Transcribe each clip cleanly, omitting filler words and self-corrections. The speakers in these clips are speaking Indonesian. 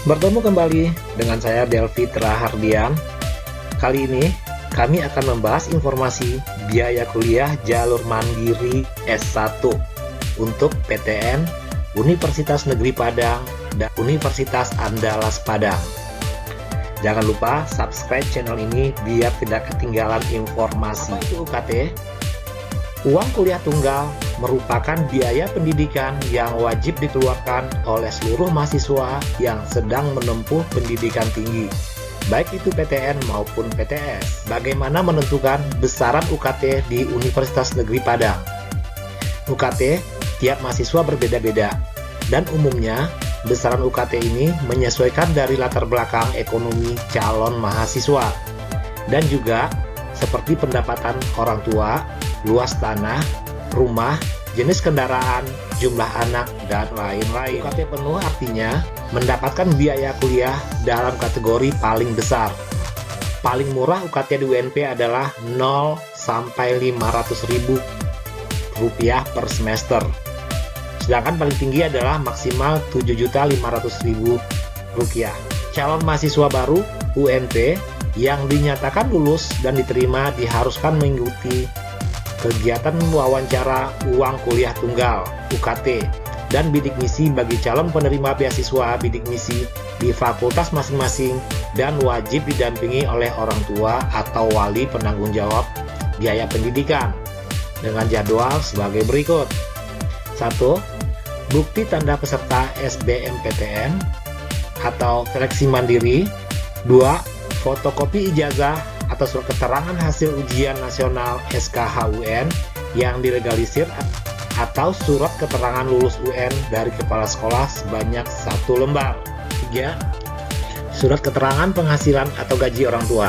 Bertemu kembali dengan saya Delvi Trahardian. Kali ini kami akan membahas informasi biaya kuliah jalur mandiri S1 untuk PTN Universitas Negeri Padang dan Universitas Andalas Padang. Jangan lupa subscribe channel ini biar tidak ketinggalan informasi. Apa itu UKT? Uang kuliah tunggal merupakan biaya pendidikan yang wajib dikeluarkan oleh seluruh mahasiswa yang sedang menempuh pendidikan tinggi, baik itu PTN maupun PTS. Bagaimana menentukan besaran UKT di Universitas Negeri Padang? UKT tiap mahasiswa berbeda-beda, dan umumnya besaran UKT ini menyesuaikan dari latar belakang ekonomi calon mahasiswa, dan juga seperti pendapatan orang tua, luas tanah, rumah, jenis kendaraan, jumlah anak, dan lain-lain. UKT penuh artinya mendapatkan biaya kuliah dalam kategori paling besar. Paling murah UKT di UNP adalah 0 sampai 500.000 rupiah per semester. Sedangkan paling tinggi adalah maksimal 7.500.000 rupiah. Calon mahasiswa baru UNP yang dinyatakan lulus dan diterima diharuskan mengikuti kegiatan wawancara uang kuliah tunggal UKT dan bidik misi bagi calon penerima beasiswa bidik misi di fakultas masing-masing, dan wajib didampingi oleh orang tua atau wali penanggung jawab biaya pendidikan dengan jadwal sebagai berikut. 1. Bukti tanda peserta SBMPTN atau seleksi mandiri. 2. Fotokopi ijazah atau surat keterangan hasil ujian nasional SKHUN yang dilegalisir, atau surat keterangan lulus UN dari kepala sekolah sebanyak 1 lembar. 3. Surat keterangan penghasilan atau gaji orang tua.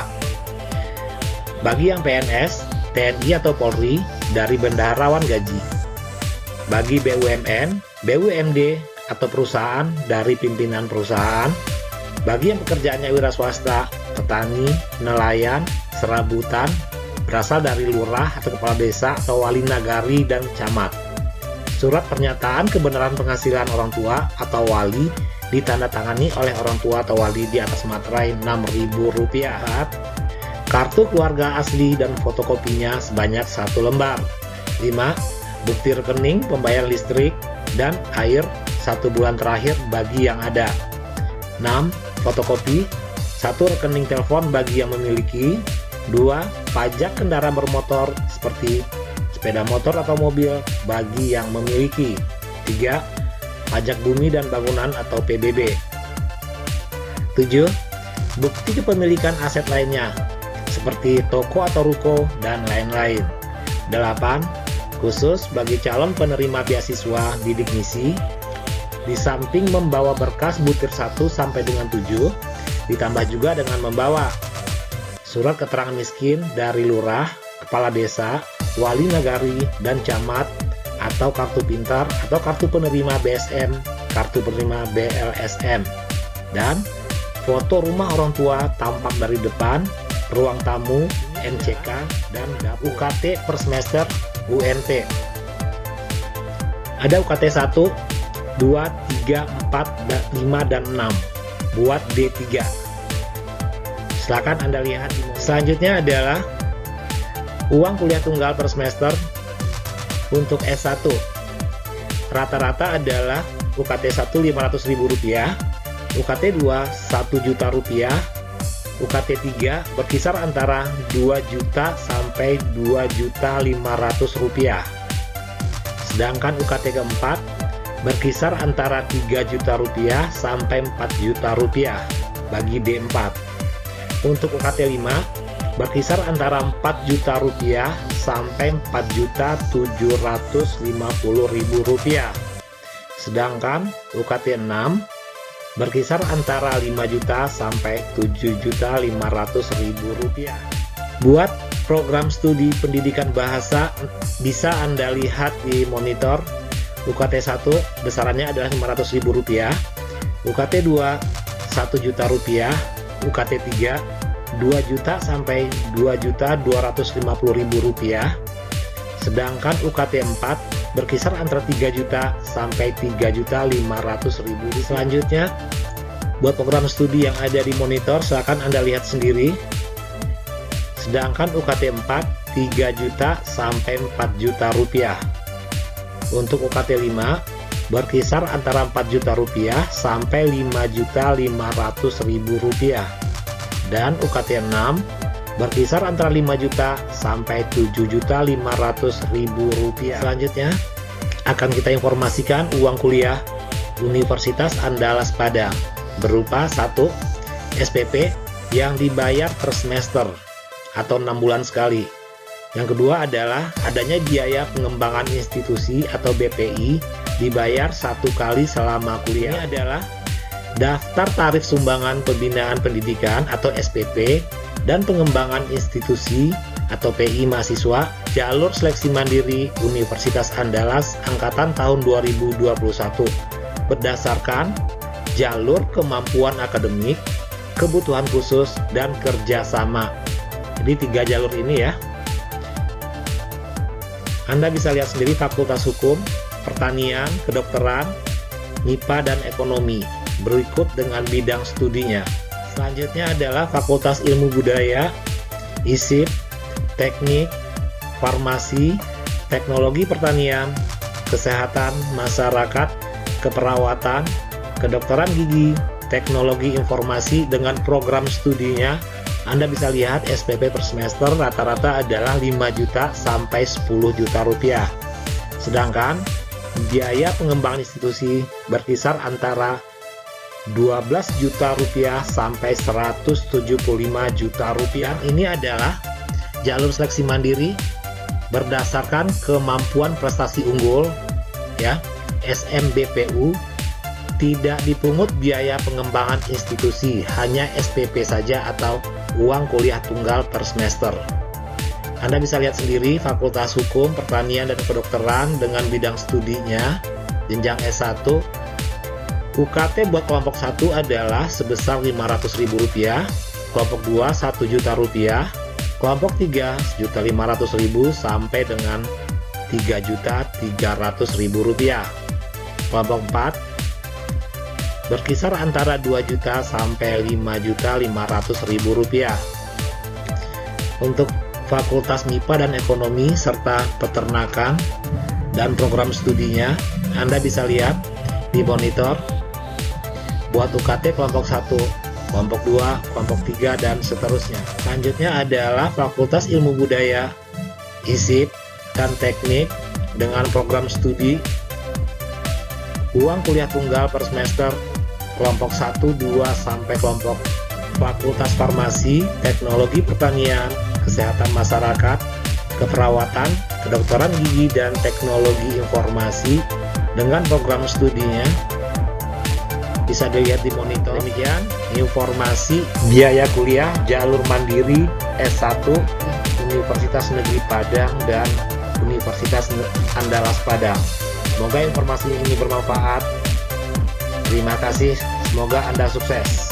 Bagi yang PNS, TNI atau Polri, dari bendaharawan gaji. Bagi BUMN, BUMD atau perusahaan, dari pimpinan perusahaan. Bagi yang pekerjaannya wira swasta, petani, nelayan, serabutan, berasal dari lurah atau kepala desa atau wali nagari dan camat. Surat pernyataan kebenaran penghasilan orang tua atau wali ditandatangani oleh orang tua atau wali di atas materai Rp6.000. Kartu keluarga asli dan fotokopinya sebanyak 1 lembar. 5. Bukti rekening pembayar listrik dan air 1 bulan terakhir bagi yang ada. 6. Fotokopi 1 rekening telepon bagi yang memiliki. 2. Pajak kendaraan bermotor seperti sepeda motor atau mobil bagi yang memiliki. 3. Pajak bumi dan bangunan atau PBB. 7. Bukti kepemilikan aset lainnya seperti toko atau ruko dan lain-lain. 8. Khusus bagi calon penerima beasiswa bidik misi, di samping membawa berkas butir 1 sampai dengan 7, ditambah juga dengan membawa surat keterangan miskin dari lurah, kepala desa, wali nagari, dan camat, atau kartu pintar atau kartu penerima BSM, kartu penerima BLSM, dan foto rumah orang tua tampak dari depan, ruang tamu, NCK, dan UKT per semester UNP. Ada UKT 1, 2, 3, 4, 5, dan 6 buat D3. Silakan Anda lihat. Selanjutnya adalah uang kuliah tunggal per semester untuk S1. Rata-rata adalah UKT 1 Rp500.000, UKT 2 Rp1.000.000, UKT 3 berkisar antara Rp2 juta sampai Rp2.500.000. Sedangkan UKT keempat berkisar antara Rp3 juta sampai Rp4 juta bagi D4. Untuk UKT 5 berkisar antara Rp4 juta sampai Rp4.750.000. Sedangkan UKT 6 berkisar antara 5 juta sampai Rp7.500.000. Buat program studi pendidikan bahasa bisa Anda lihat di monitor. UKT 1 besarannya adalah Rp500.000, UKT 2 Rp1 juta, UKT 3 2 juta sampai Rp2.250.000. Sedangkan UKT 4 berkisar antara 3 juta sampai 3.500.000. Selanjutnya Buat program studi yang ada di monitor, silakan Anda lihat sendiri. Sedangkan UKT 4, 3 juta sampai 4 juta rupiah. Untuk UKT 5, berkisar antara 4 juta rupiah sampai 5.500.000 rupiah. Dan UKT 6, berkisar antara 5 juta sampai 7.500.000 rupiah. Selanjutnya, akan kita informasikan uang kuliah Universitas Andalas Padang berupa 1. SPP yang dibayar per semester atau 6 bulan sekali. Yang kedua adalah adanya biaya pengembangan institusi atau BPI dibayar 1 kali selama kuliah. Ini adalah daftar tarif sumbangan pembinaan pendidikan atau SPP dan pengembangan institusi atau PI mahasiswa jalur seleksi mandiri Universitas Andalas angkatan tahun 2021 berdasarkan jalur kemampuan akademik, kebutuhan khusus, dan kerjasama. Jadi 3 jalur ini ya. Anda bisa lihat sendiri Fakultas Hukum, Pertanian, Kedokteran, MIPA, dan Ekonomi berikut dengan bidang studinya. Selanjutnya adalah Fakultas Ilmu Budaya, ISIP, Teknik, Farmasi, Teknologi Pertanian, Kesehatan Masyarakat, Keperawatan, Kedokteran Gigi, Teknologi Informasi dengan program studinya. Anda bisa lihat SPP per semester rata-rata adalah 5 juta sampai 10 juta rupiah. Sedangkan biaya pengembangan institusi berkisar antara 12 juta rupiah sampai 175 juta rupiah. Ini adalah jalur seleksi mandiri berdasarkan kemampuan prestasi unggul ya, SMBPU. Tidak dipungut biaya pengembangan institusi, hanya SPP saja atau uang kuliah tunggal per semester. Anda bisa lihat sendiri Fakultas Hukum, Pertanian, dan Kedokteran dengan bidang studinya jenjang S1. UKT buat kelompok 1 adalah sebesar Rp500.000, kelompok 2 Rp1 juta, kelompok 3 Rp1.500.000 sampai dengan Rp3.300.000. Kelompok 4 berkisar antara 2 juta sampai Rp5.500.000. Untuk Fakultas MIPA dan Ekonomi serta Peternakan dan program studinya, Anda bisa lihat di monitor buat UKT kelompok 1, kelompok 2, kelompok 3, dan seterusnya. Selanjutnya adalah Fakultas Ilmu Budaya, ISIP, dan Teknik dengan program studi uang kuliah tunggal per semester kelompok 1, 2, sampai kelompok Fakultas Farmasi, Teknologi Pertanian, Kesehatan Masyarakat, Keperawatan, Kedokteran Gigi, dan Teknologi Informasi dengan program studinya bisa dilihat di monitor. Demikian informasi biaya kuliah jalur mandiri S1 Universitas Negeri Padang dan Universitas Andalas Padang. Semoga informasi ini bermanfaat. Terima kasih, semoga Anda sukses.